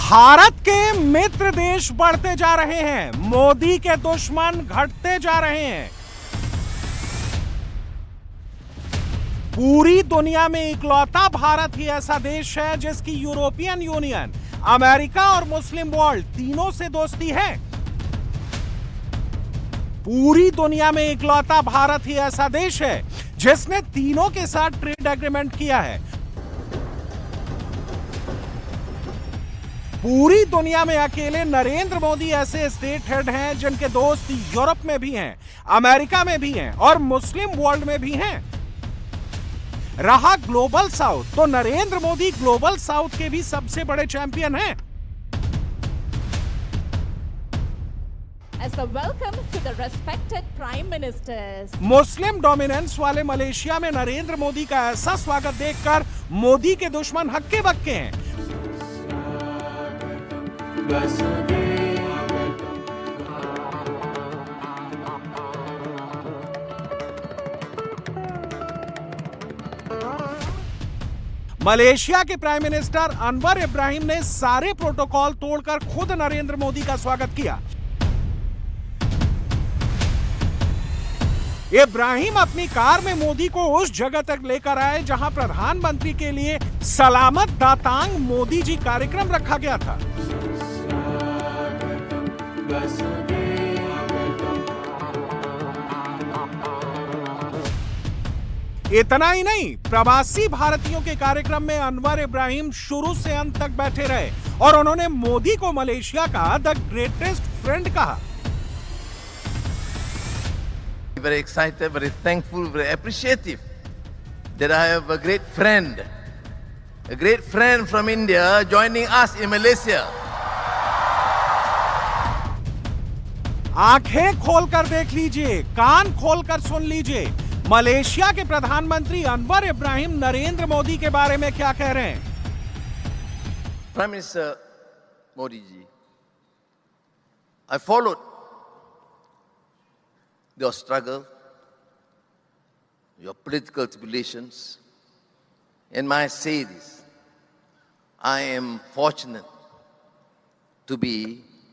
भारत के मित्र देश बढ़ते जा रहे हैं, मोदी के दुश्मन घटते जा रहे हैं। पूरी दुनिया में इकलौता भारत ही ऐसा देश है जिसकी यूरोपियन यूनियन, अमेरिका और मुस्लिम वर्ल्ड तीनों से दोस्ती है। पूरी दुनिया में इकलौता भारत ही ऐसा देश है जिसने तीनों के साथ ट्रेड एग्रीमेंट किया है। पूरी दुनिया में अकेले नरेंद्र मोदी ऐसे स्टेट हेड हैं जिनके दोस्त यूरोप में भी हैं, अमेरिका में भी हैं और मुस्लिम वर्ल्ड में भी हैं। रहा ग्लोबल साउथ, तो नरेंद्र मोदी ग्लोबल साउथ के भी सबसे बड़े चैंपियन हैं। As a welcome to the respected Prime Ministers. Muslim dominance वाले मलेशिया में नरेंद्र मोदी का ऐसा स्वागत देखकर मोदी के दुश्मन हक्के बक्के हैं। मलेशिया के प्राइम मिनिस्टर अनवर इब्राहिम ने सारे प्रोटोकॉल तोड़कर खुद नरेंद्र मोदी का स्वागत किया। इब्राहिम अपनी कार में मोदी को उस जगह तक लेकर आए जहां प्रधानमंत्री के लिए सलामत दातांग मोदी जी कार्यक्रम रखा गया था। इतना ही नहीं, प्रवासी भारतीयों के कार्यक्रम में अनवर इब्राहिम शुरू से अंत तक बैठे रहे और उन्होंने मोदी को मलेशिया का द ग्रेटेस्ट फ्रेंड कहा। Very excited, very thankful, very appreciative that I have a great friend from India joining us in Malaysia. आंखें खोलकर देख लीजिए, कान खोलकर सुन लीजिए, मलेशिया के प्रधानमंत्री अनवर इब्राहिम नरेंद्र मोदी के बारे में क्या कह रहे हैं। Prime Minister Modi ji, I followed your struggle, your political tribulations, and may I say this, I am fortunate to be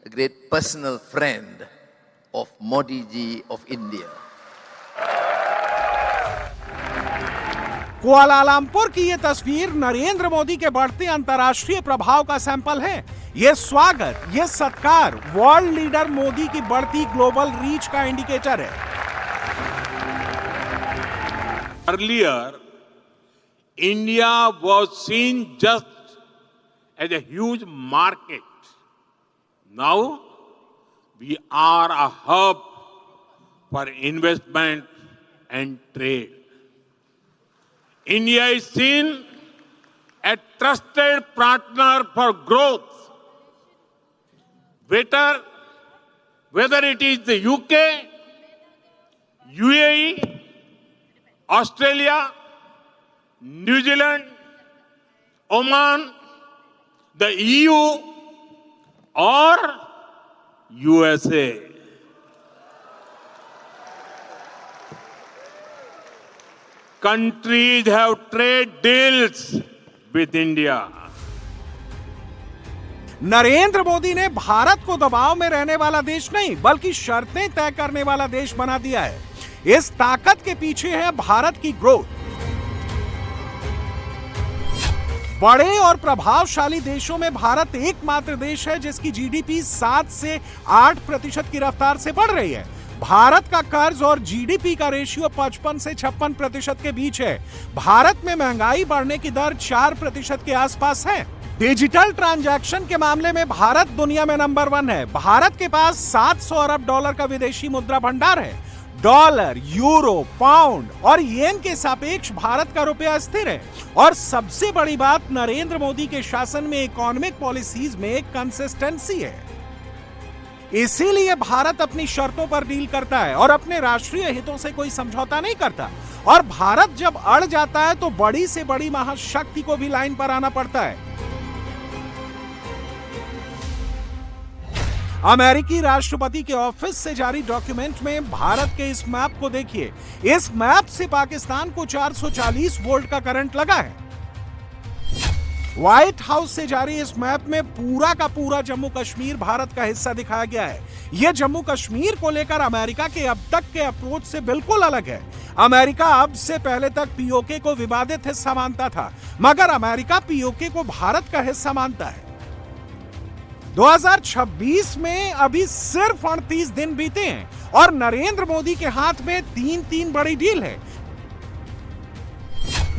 a great personal friend of Modi ji of India. Kuala Lumpur की ये तस्वीर नरेंद्र मोदी के बढ़ते अंतर्राष्ट्रीय प्रभाव का sample है। ये स्वागत, ये सत्कार वर्ल्ड लीडर मोदी की बढ़ती ग्लोबल रीच का इंडिकेटर है। Earlier, India was seen just as a huge market. Now, we are a hub for investment and trade. India is seen a trusted partner for growth. Whether it is the UK, UAE, Australia, New Zealand, Oman, the EU, or USA. Countries have trade deals with India. Narendra Modi ने भारत को दबाव में रहने वाला देश नहीं बल्कि शर्तें तय करने वाला देश बना दिया है। इस ताकत के पीछे है भारत की ग्रोथ। बड़े और प्रभावशाली देशों में भारत एकमात्र देश है जिसकी जीडीपी 7 से 8% की रफ्तार से बढ़ रही है। भारत का कर्ज और जीडीपी का रेशियो 55 से 56% के बीच है। भारत में महंगाई बढ़ने की दर 4% के आसपास है। डिजिटल ट्रांजैक्शन के मामले में भारत दुनिया में नंबर 1 है। भारत के पास 700 अरब डॉलर का विदेशी मुद्रा भंडार है। डॉलर, यूरो, पाउंड और येन के सापेक्ष भारत का रुपया स्थिर है। और सबसे बड़ी बात, नरेंद्र मोदी के शासन में इकोनॉमिक पॉलिसीज में कंसिस्टेंसी है। इसीलिए भारत अपनी शर्तों पर डील करता है और अपने राष्ट्रीय हितों से कोई समझौता नहीं करता। और भारत जब अड़ जाता है तो बड़ी से बड़ी महाशक्ति को भी लाइन पर आना पड़ता है। अमेरिकी राष्ट्रपति के ऑफिस से जारी डॉक्यूमेंट में भारत के इस मैप को देखिए। इस मैप से पाकिस्तान को 440 वोल्ट का करंट लगा है। व्हाइट हाउस से जारी इस मैप में पूरा का पूरा जम्मू कश्मीर भारत का हिस्सा दिखाया गया है। यह जम्मू कश्मीर को लेकर अमेरिका के अब तक के अप्रोच से बिल्कुल अलग है। अमेरिका अब से पहले तक पीओके को विवादित हिस्सा मानता था, मगर अमेरिका पीओके को भारत का हिस्सा मानता है। 2026 में अभी सिर्फ 38 दिन बीते हैं और नरेंद्र मोदी के हाथ में तीन बड़ी डील है।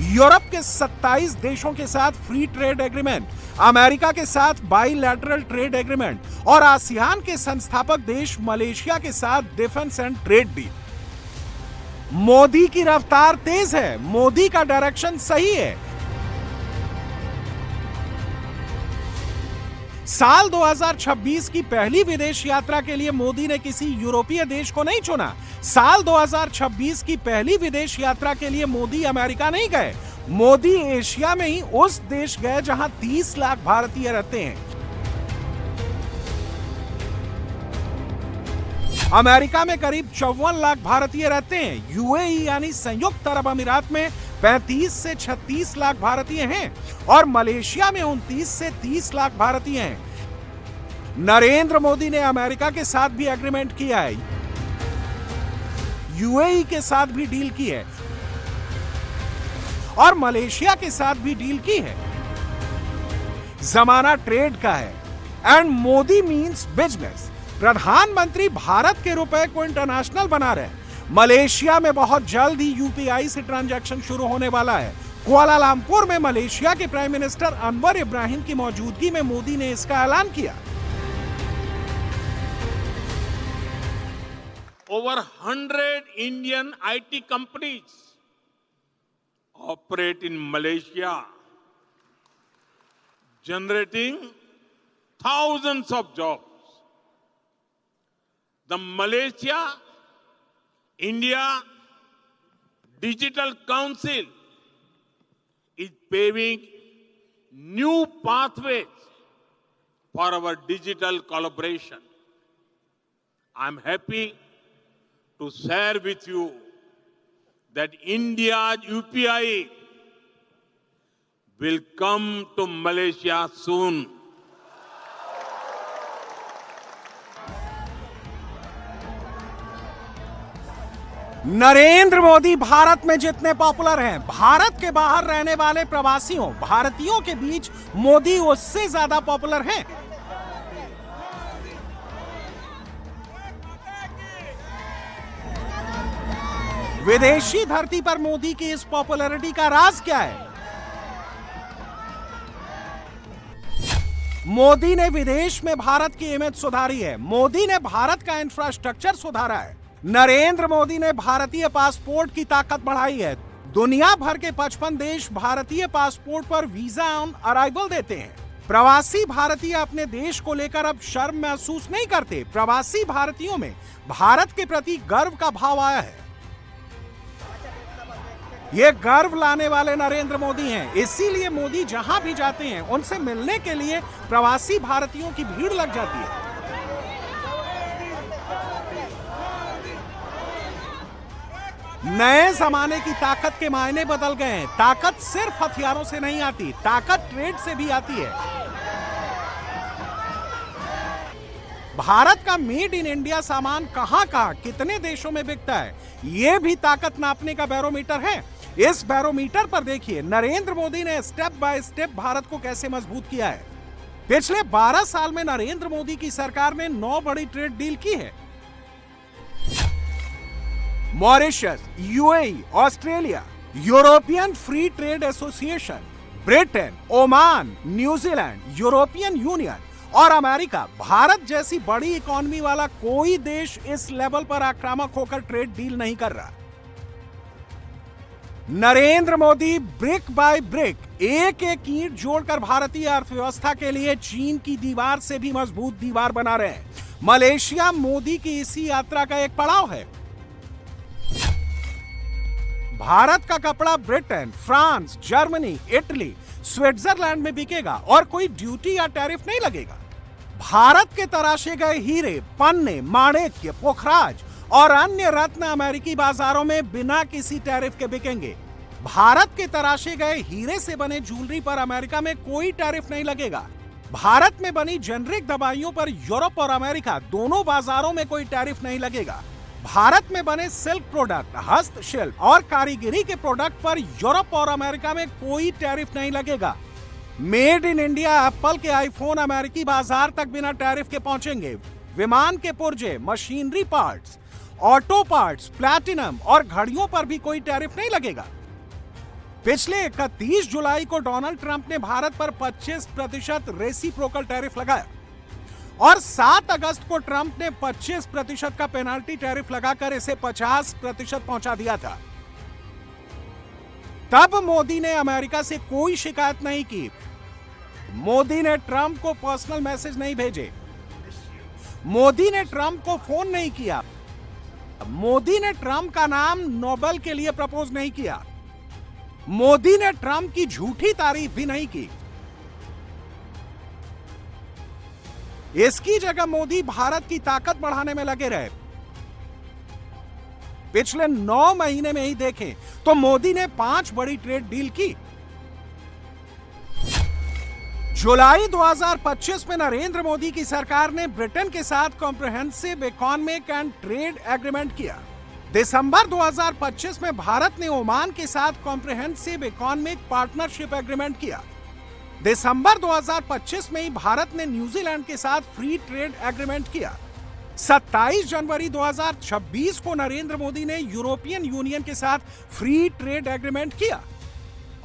यूरोप के 27 देशों के साथ फ्री ट्रेड एग्रीमेंट, अमेरिका के साथ बाइलैटरल ट्रेड एग्रीमेंट और आसियान के संस्थापक देश मलेशिया के साथ defence and trade deal. Modi की रफ्तार तेज है, मोदी का डायरेक्शन सही है। साल 2026 की पहली विदेश यात्रा के लिए मोदी ने किसी यूरोपीय देश को नहीं चुना। साल 2026 की पहली विदेश यात्रा के लिए मोदी अमेरिका नहीं गए। मोदी एशिया में ही उस देश गए जहां 30 लाख भारतीय रहते हैं। अमेरिका में करीब 54 लाख भारतीय रहते हैं। यूएई यानी संयुक्त अरब अमीरात में 35 से 36 लाख भारतीय हैं और मलेशिया में 29 से 30 लाख भारतीय हैं। नरेंद्र मोदी ने अमेरिका के साथ भी एग्रीमेंट किया है, यूएई के साथ भी डील की है और मलेशिया के साथ भी डील की है। जमाना ट्रेड का है एंड मोदी मीन्स बिजनेस। प्रधानमंत्री भारत के रुपए को इंटरनेशनल बना रहे हैं। मलेशिया में बहुत जल्द ही यूपीआई से ट्रांजैक्शन शुरू होने वाला है। कुआलालंपुर में मलेशिया के प्राइम मिनिस्टर अनवर इब्राहिम की मौजूदगी में मोदी ने इसका ऐलान किया। Over 100 Indian IT companies operate in Malaysia, generating thousands of jobs. The Malaysia India Digital Council is paving new pathways for our digital collaboration. I'm happy to share with you that India's UPI will come to Malaysia soon. Narendra Modi Bharat में जितने popular हैं, भारत के बाहर रहने वाले प्रवासियों भारतीयों के बीच मोदी उससे ज्यादा पॉपुलर हैं। विदेशी धरती पर मोदी की इस पॉपुलैरिटी का राज क्या है? मोदी ने विदेश में भारत की इमेज सुधारी है। मोदी ने भारत का इंफ्रास्ट्रक्चर सुधारा है। नरेंद्र मोदी ने भारतीय पासपोर्ट की ताकत बढ़ाई है। दुनिया भर के 55 देश भारतीय पासपोर्ट पर वीजा ऑन अराइवल देते हैं। प्रवासी भारतीय अपने देश को लेकर अब शर्म महसूस नहीं करते। प्रवासी भारतीयों में भारत के प्रति गर्व का भाव आया है। ये गर्व लाने वाले नरेंद्र मोदी हैं। इसीलिए मोदी जहां भी जाते हैं उनसे मिलने के लिए प्रवासी भारतीयों की भीड़ लग जाती है। नए जमाने की ताकत के मायने बदल गए हैं। ताकत सिर्फ हथियारों से नहीं आती, ताकत ट्रेड से भी आती है। भारत का मेड इन इंडिया सामान कहां कितने देशों में बिकता है, यह भी ताकत नापने का बैरोमीटर है। इस बैरोमीटर पर देखिए नरेंद्र मोदी ने स्टेप बाय स्टेप भारत को कैसे मजबूत किया है। पिछले 12 साल में नरेंद्र मोदी की सरकार ने 9 बड़ी ट्रेड डील की है। Mauritius, UAE, Australia, European free trade association, Britain, Oman, New Zealand, European union और अमेरिका। भारत जैसी बड़ी इकोनॉमी वाला कोई देश इस लेवल पर आक्रामक होकर ट्रेड डील नहीं कर रहा। Narendra Modi brick by brick एक एक ईंट जोड़कर भारतीय अर्थव्यवस्था के लिए चीन की दीवार से भी मजबूत दीवार बना रहे हैं। मलेशिया मोदी की इसी यात्रा का एक पड़ाव है। भारत का कपड़ा Britain, France, Germany, Italy, Switzerland में बिकेगा और कोई ड्यूटी या टैरिफ नहीं लगेगा। भारत के तराशे गए हीरे, पन्ने, माणिक्य, पोखराज और अन्य रत्न अमेरिकी बाजारों में बिना किसी टैरिफ के बिकेंगे। भारत के तराशे गए हीरे से बने ज्वेलरी पर अमेरिका में कोई टैरिफ नहीं लगेगा। भारत में बनी जेनरिक दवाइयों पर यूरोप और अमेरिका दोनों बाजारों में कोई टैरिफ नहीं लगेगा। भारत में बने सिल्क प्रोडक्ट, हस्तशिल्प और कारीगरी के प्रोडक्ट पर यूरोप और अमेरिका में कोई टैरिफ नहीं लगेगा। मेड इन इंडिया एप्पल के आईफोन अमेरिकी बाजार तक बिना टैरिफ के पहुंचेंगे। विमान के पुर्जे, machinery parts, auto parts, platinum और घड़ियों पर भी कोई टैरिफ नहीं लगेगा। पिछले 31 जुलाई को डोनाल्ड ट्रंप ने भारत पर 25% रेसिप्रोकल टैरिफ लगाया और 7 अगस्त को ट्रंप ने 25% का पेनाल्टी टैरिफ लगाकर इसे 50% पहुंचा दिया था। तब मोदी ने अमेरिका से कोई शिकायत नहीं की। मोदी ने ट्रंप को पर्सनल मैसेज नहीं भेजे। मोदी ने ट्रंप को फोन नहीं किया। मोदी ने ट्रंप का नाम नोबेल के लिए प्रपोज नहीं किया। मोदी ने ट्रंप की झूठी तारीफ भी नहीं की। इसकी जगह मोदी भारत की ताकत बढ़ाने में लगे रहे। पिछले 9 महीने में ही देखें तो मोदी ने 5 बड़ी ट्रेड डील की। जुलाई 2025 में नरेंद्र मोदी की सरकार ने ब्रिटेन के साथ comprehensive economic and trade agreement किया। दिसंबर 2025 में भारत ने ओमान के साथ कॉम्प्रिहेंसिव इकोनॉमिक पार्टनरशिप एग्रीमेंट किया। दिसंबर 2025 में ही भारत ने न्यूजीलैंड के साथ फ्री ट्रेड एग्रीमेंट किया। 27 जनवरी 2026 को नरेंद्र मोदी ने यूरोपियन यूनियन के साथ फ्री ट्रेड एग्रीमेंट किया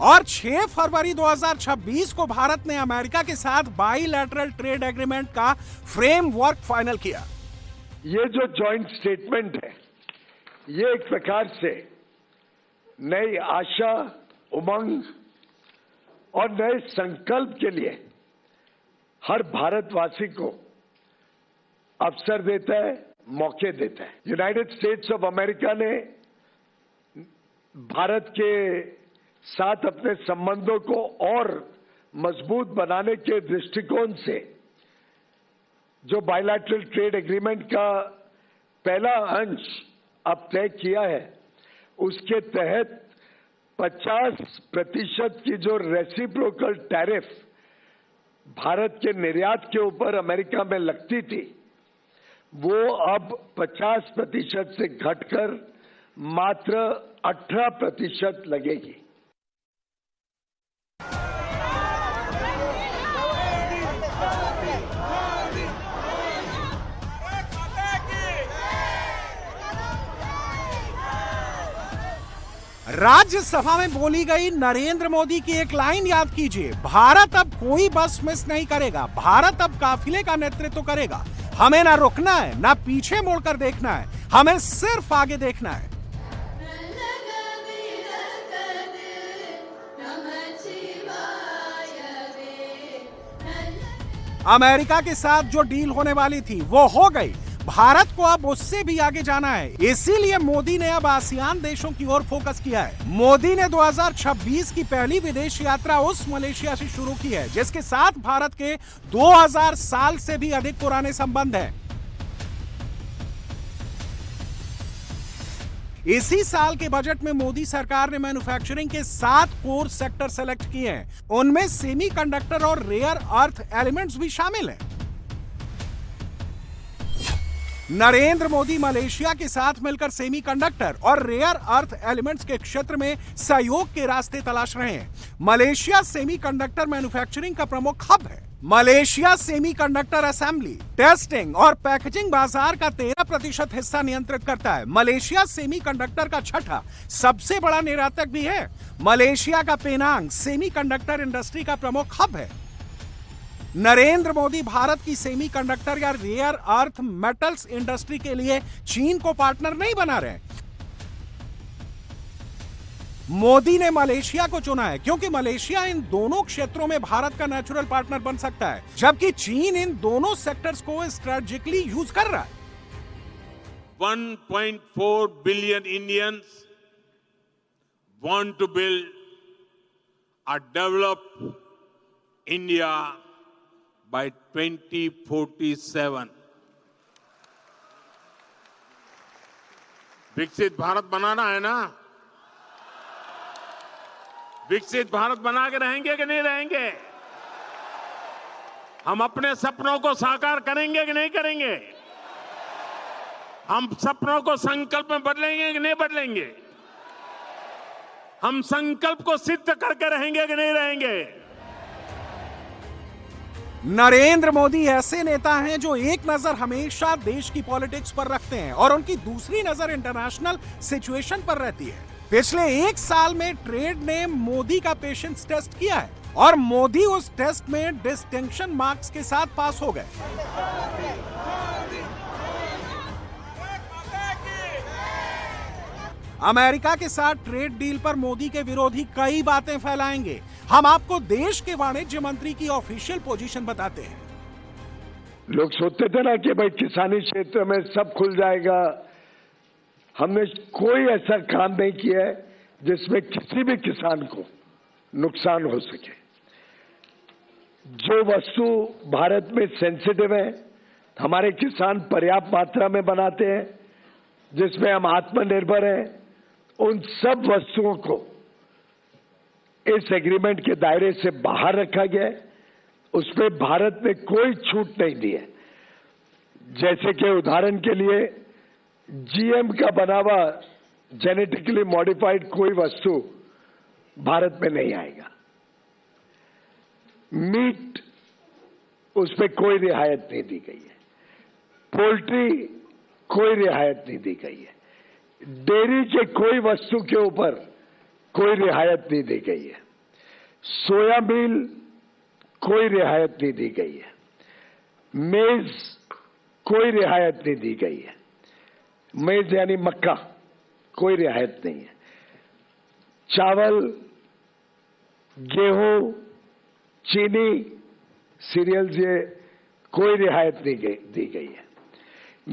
और 6 फरवरी 2026 को भारत ने अमेरिका के साथ बाइलैटरल ट्रेड एग्रीमेंट का फ्रेमवर्क फाइनल किया। ये जो जॉइंट स्टेटमेंट है, ये एक प्रकार से नई आशा, उमंग और नए संकल्प के लिए हर भारतवासी को अवसर देता है, मौके देता है। यूनाइटेड स्टेट्स ऑफ अमेरिका ने भारत के साथ अपने संबंधों को और मजबूत बनाने के दृष्टिकोण से जो बायलैटरल ट्रेड एग्रीमेंट का पहला अंश अब तय किया है, उसके तहत 50% की जो रेसिप्रोकल टैरिफ भारत के निर्यात के ऊपर अमेरिका में लगती थी, वो अब 50% से घटकर मात्र 18% लगेगी। राज्यसभा में बोली गई नरेंद्र मोदी की एक लाइन याद कीजिए, भारत अब कोई बस मिस नहीं करेगा, भारत अब काफिले का नेतृत्व करेगा। हमें ना रुकना है, ना पीछे मुड़कर देखना है, हमें सिर्फ आगे देखना है। अमेरिका के साथ जो डील होने वाली थी वो हो गई। भारत को अब उससे भी आगे जाना है, इसीलिए मोदी ने अब आसियान देशों की ओर फोकस किया है। मोदी ने 2026 की पहली विदेश यात्रा उस मलेशिया से शुरू की है जिसके साथ भारत के 2000 साल से भी अधिक पुराने संबंध हैं। इसी साल के बजट में मोदी सरकार ने मैन्युफैक्चरिंग के 7 कोर सेक्टर सेलेक्ट किए हैं। उनमें सेमीकंडक्टर और रेयर अर्थ एलिमेंट्स भी शामिल हैं। नरेंद्र मोदी मलेशिया के साथ मिलकर सेमीकंडक्टर और रेयर अर्थ एलिमेंट्स के क्षेत्र में सहयोग के रास्ते तलाश रहे हैं। मलेशिया सेमीकंडक्टर मैन्युफैक्चरिंग का प्रमुख हब है। मलेशिया सेमीकंडक्टर असेंबली, टेस्टिंग और पैकेजिंग बाजार का 13% हिस्सा नियंत्रित करता है। मलेशिया सेमीकंडक्टर का छठा सबसे बड़ा निर्यातक भी है। मलेशिया का पेनांग सेमीकंडक्टर इंडस्ट्री का प्रमुख हब है। नरेंद्र मोदी भारत की सेमीकंडक्टर या रेयर अर्थ मेटल्स इंडस्ट्री के लिए चीन को पार्टनर नहीं बना रहे। मोदी ने मलेशिया को चुना है क्योंकि मलेशिया इन दोनों क्षेत्रों में भारत का नेचुरल पार्टनर बन सकता है, जबकि चीन इन दोनों सेक्टर्स को स्ट्रेटेजिकली यूज कर रहा है। 1.4 billion Indians want to build a developed India by 2047. विकसित भारत बनाना है ना, विकसित भारत बना के रहेंगे कि नहीं रहेंगे? हम अपने सपनों को साकार करेंगे कि नहीं करेंगे? हम सपनों को संकल्प में बदलेंगे कि नहीं बदलेंगे? हम संकल्प को सिद्ध करके रहेंगे कि नहीं रहेंगे? नरेंद्र मोदी ऐसे नेता हैं जो एक नजर हमेशा देश की पॉलिटिक्स पर रखते हैं और उनकी दूसरी नजर इंटरनेशनल सिचुएशन पर रहती है। पिछले एक साल में ट्रेड ने मोदी का पेशेंस टेस्ट किया है और मोदी उस टेस्ट में डिस्टिंक्शन मार्क्स के साथ पास हो गए। अमेरिका के साथ ट्रेड डील पर मोदी के विरोधी कई बातें फैलाएंगे। हम आपको देश के वाणिज्य मंत्री की ऑफिशियल पोजीशन बताते हैं। लोग सोचते थे ना कि भाई किसानी क्षेत्र में सब खुल जाएगा। हमने कोई ऐसा काम नहीं किया है जिसमें किसी भी किसान को नुकसान हो सके। जो वस्तु भारत में सेंसिटिव है, हमारे किसान पर्याप्त मात्रा में बनाते हैं, जिसमें हम आत्मनिर्भर हैं, उन सब वस्तुओं को इस एग्रीमेंट के दायरे से बाहर रखा गया है। उसमें भारत ने कोई छूट नहीं दी है। जैसे कि उदाहरण के लिए जीएम का बना हुआ जेनेटिकली मॉडिफाइड कोई वस्तु भारत में नहीं आएगा। मीट, उस पर कोई रियायत नहीं दी गई है। पोल्ट्री, कोई रियायत नहीं दी गई है। डेयरी के कोई वस्तु के ऊपर कोई रियायत नहीं दी गई है। सोयाबीन, कोई रियायत नहीं दी गई है। मेज, कोई रियायत नहीं दी गई है। मेज यानी मक्का, कोई रियायत नहीं है। चावल, गेहूं, चीनी, सीरियल्स, ये कोई रियायत नहीं दी गई है।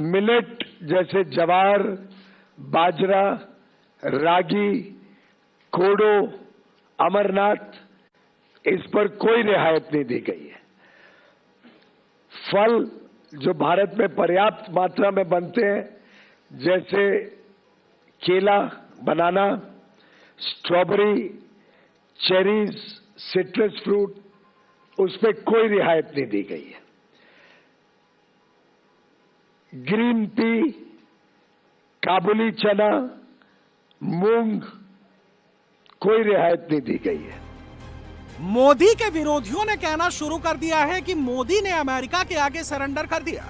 मिलेट जैसे ज्वार, बाजरा, रागी, कोडो, अमरनाथ, इस पर कोई रियायत नहीं दी गई है। फल जो भारत में पर्याप्त मात्रा में बनते हैं, जैसे केला, बनाना, स्ट्रॉबेरी, चेरीज, सिट्रस फ्रूट, उस पर कोई रियायत नहीं दी गई है। ग्रीन टी, काबुली चना, मूंग, कोई रियायत नहीं दी गई है। मोदी के विरोधियों ने कहना शुरू कर दिया है कि मोदी ने अमेरिका के आगे सरेंडर कर दिया।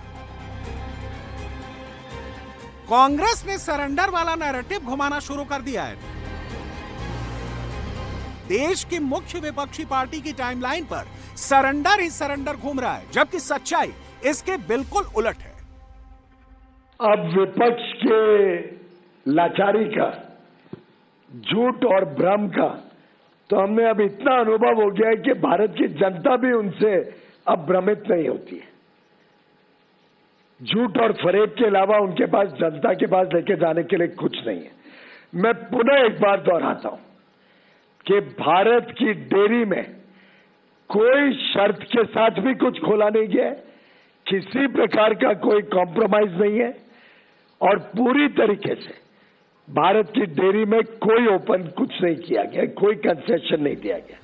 कांग्रेस ने सरेंडर वाला नैरेटिव घुमाना शुरू कर दिया है। देश की मुख्य विपक्षी पार्टी की टाइमलाइन पर सरेंडर ही सरेंडर घूम रहा है, जबकि सच्चाई इसके बिल्कुल उलट है। अब विपक्ष के लाचारी का, झूठ और भ्रम का तो हमने अब इतना अनुभव हो गया है कि भारत की जनता भी उनसे अब भ्रमित नहीं होती है। झूठ और फरेब के अलावा उनके पास, जनता के पास लेके जाने के लिए कुछ नहीं है। मैं पुनः एक बार दोहराता हूं कि भारत की डेयरी में कोई शर्त के साथ भी कुछ खोला नहीं गया है, किसी प्रकार का कोई कॉम्प्रोमाइज नहीं है और पूरी तरीके से भारत की डेयरी में कोई ओपन कुछ नहीं किया गया, कोई कंसेशन नहीं दिया गया।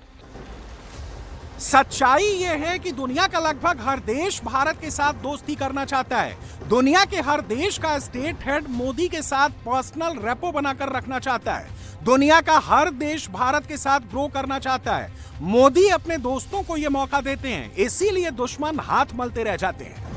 सच्चाई यह है कि दुनिया का लगभग हर देश भारत के साथ दोस्ती करना चाहता है। दुनिया के हर देश का स्टेट हेड मोदी के साथ पर्सनल रेपो बनाकर रखना चाहता है। दुनिया का हर देश भारत के साथ ग्रो करना चाहता है। मोदी अपने दोस्तों को यह मौका देते हैं, इसीलिए दुश्मन हाथ मलते रह जाते हैं।